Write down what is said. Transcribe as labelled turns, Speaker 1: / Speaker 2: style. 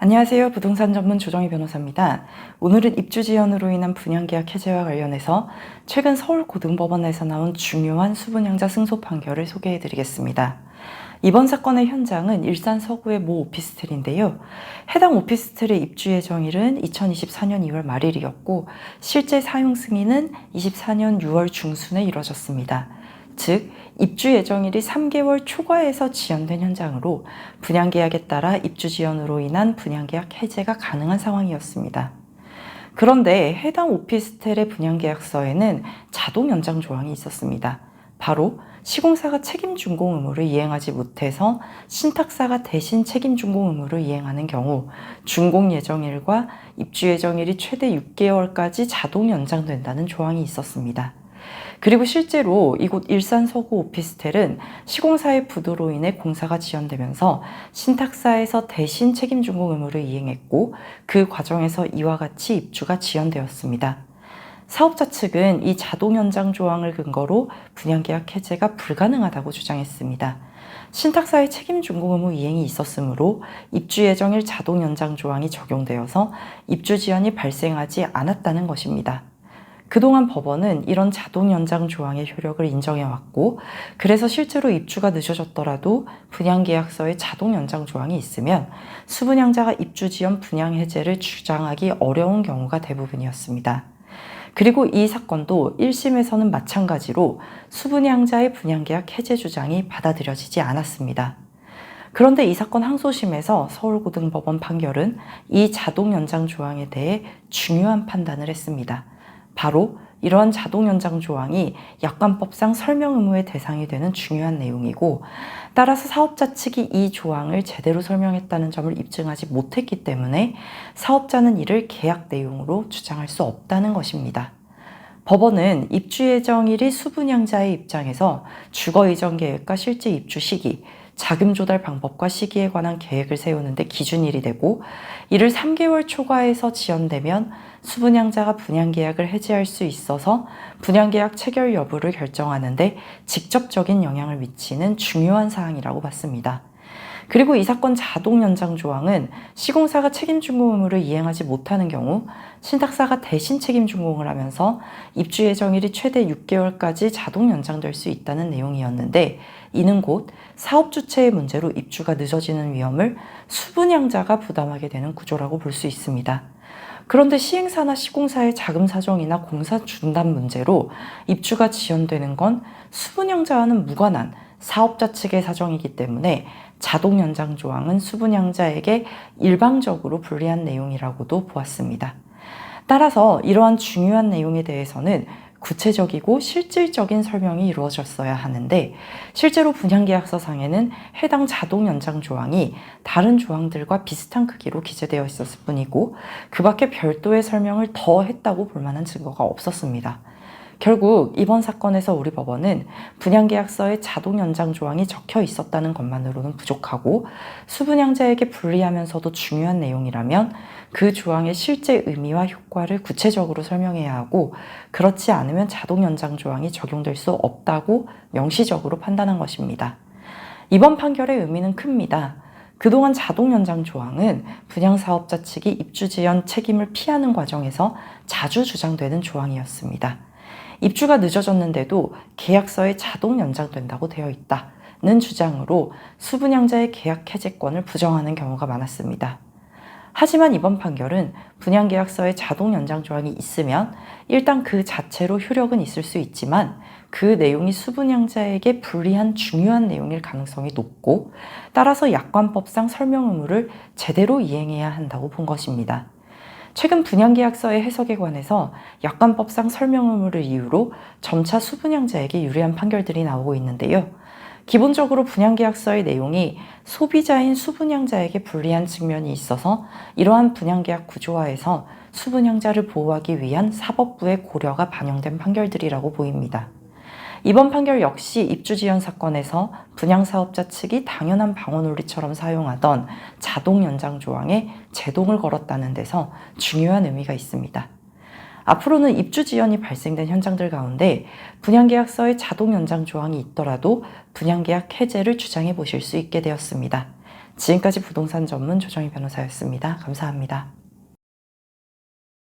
Speaker 1: 안녕하세요. 부동산 전문 조정희 변호사입니다. 오늘은 입주 지연으로 인한 분양계약 해제와 관련해서 최근 서울고등법원에서 나온 중요한 수분양자 승소 판결을 소개해 드리겠습니다. 이번 사건의 현장은 일산 서구의 모 오피스텔인데요. 해당 오피스텔의 입주 예정일은 2024년 2월 말일이었고 실제 사용 승인은 24년 6월 중순에 이뤄졌습니다. 즉, 입주 예정일이 3개월 초과해서 지연된 현장으로 분양계약에 따라 입주 지연으로 인한 분양계약 해제가 가능한 상황이었습니다. 그런데 해당 오피스텔의 분양계약서에는 자동 연장 조항이 있었습니다. 바로 시공사가 책임 준공 의무를 이행하지 못해서 신탁사가 대신 책임 준공 의무를 이행하는 경우 준공 예정일과 입주 예정일이 최대 6개월까지 자동 연장된다는 조항이 있었습니다. 그리고 실제로 이곳 일산 서구 오피스텔은 시공사의 부도로 인해 공사가 지연되면서 신탁사에서 대신 책임 준공 의무를 이행했고 그 과정에서 이와 같이 입주가 지연되었습니다. 사업자 측은 이 자동 연장 조항을 근거로 분양계약 해제가 불가능하다고 주장했습니다. 신탁사의 책임 준공 의무 이행이 있었으므로 입주 예정일 자동 연장 조항이 적용되어서 입주 지연이 발생하지 않았다는 것입니다. 그동안 법원은 이런 자동 연장 조항의 효력을 인정해왔고, 그래서 실제로 입주가 늦어졌더라도 분양계약서에 자동 연장 조항이 있으면 수분양자가 입주 지연 분양 해제를 주장하기 어려운 경우가 대부분이었습니다. 그리고 이 사건도 1심에서는 마찬가지로 수분양자의 분양계약 해제 주장이 받아들여지지 않았습니다. 그런데 이 사건 항소심에서 서울고등법원 판결은 이 자동 연장 조항에 대해 중요한 판단을 했습니다. 바로 이러한 자동 연장 조항이 약관법상 설명 의무의 대상이 되는 중요한 내용이고, 따라서 사업자 측이 이 조항을 제대로 설명했다는 점을 입증하지 못했기 때문에 사업자는 이를 계약 내용으로 주장할 수 없다는 것입니다. 법원은 입주 예정일이 수분양자의 입장에서 주거 이전 계획과 실제 입주 시기, 자금 조달 방법과 시기에 관한 계획을 세우는데 기준일이 되고, 이를 3개월 초과해서 지연되면 수분양자가 분양계약을 해지할 수 있어서 분양계약 체결 여부를 결정하는데 직접적인 영향을 미치는 중요한 사항이라고 봤습니다. 그리고 이 사건 자동 연장 조항은 시공사가 책임 준공 의무를 이행하지 못하는 경우 신탁사가 대신 책임 준공을 하면서 입주 예정일이 최대 6개월까지 자동 연장될 수 있다는 내용이었는데, 이는 곧 사업 주체의 문제로 입주가 늦어지는 위험을 수분양자가 부담하게 되는 구조라고 볼 수 있습니다. 그런데 시행사나 시공사의 자금 사정이나 공사 중단 문제로 입주가 지연되는 건 수분양자와는 무관한 사업자 측의 사정이기 때문에 자동 연장 조항은 수분양자에게 일방적으로 불리한 내용이라고도 보았습니다. 따라서 이러한 중요한 내용에 대해서는 구체적이고 실질적인 설명이 이루어졌어야 하는데, 실제로 분양계약서 상에는 해당 자동 연장 조항이 다른 조항들과 비슷한 크기로 기재되어 있었을 뿐이고 그 밖에 별도의 설명을 더 했다고 볼 만한 증거가 없었습니다. 결국 이번 사건에서 우리 법원은 분양계약서에 자동 연장 조항이 적혀 있었다는 것만으로는 부족하고 수분양자에게 불리하면서도 중요한 내용이라면 그 조항의 실제 의미와 효과를 구체적으로 설명해야 하고, 그렇지 않으면 자동 연장 조항이 적용될 수 없다고 명시적으로 판단한 것입니다. 이번 판결의 의미는 큽니다. 그동안 자동 연장 조항은 분양사업자 측이 입주 지연 책임을 피하는 과정에서 자주 주장되는 조항이었습니다. 입주가 늦어졌는데도 계약서에 자동 연장된다고 되어 있다는 주장으로 수분양자의 계약 해제권을 부정하는 경우가 많았습니다. 하지만 이번 판결은 분양계약서에 자동 연장 조항이 있으면 일단 그 자체로 효력은 있을 수 있지만 그 내용이 수분양자에게 불리한 중요한 내용일 가능성이 높고, 따라서 약관법상 설명 의무를 제대로 이행해야 한다고 본 것입니다. 최근 분양계약서의 해석에 관해서 약관법상 설명 의무를 이유로 점차 수분양자에게 유리한 판결들이 나오고 있는데요. 기본적으로 분양계약서의 내용이 소비자인 수분양자에게 불리한 측면이 있어서 이러한 분양계약 구조화에서 수분양자를 보호하기 위한 사법부의 고려가 반영된 판결들이라고 보입니다. 이번 판결 역시 입주 지연 사건에서 분양사업자 측이 당연한 방어 논리처럼 사용하던 자동 연장 조항에 제동을 걸었다는 데서 중요한 의미가 있습니다. 앞으로는 입주 지연이 발생된 현장들 가운데 분양계약서에 자동 연장 조항이 있더라도 분양계약 해제를 주장해 보실 수 있게 되었습니다. 지금까지 부동산 전문 조정희 변호사였습니다. 감사합니다.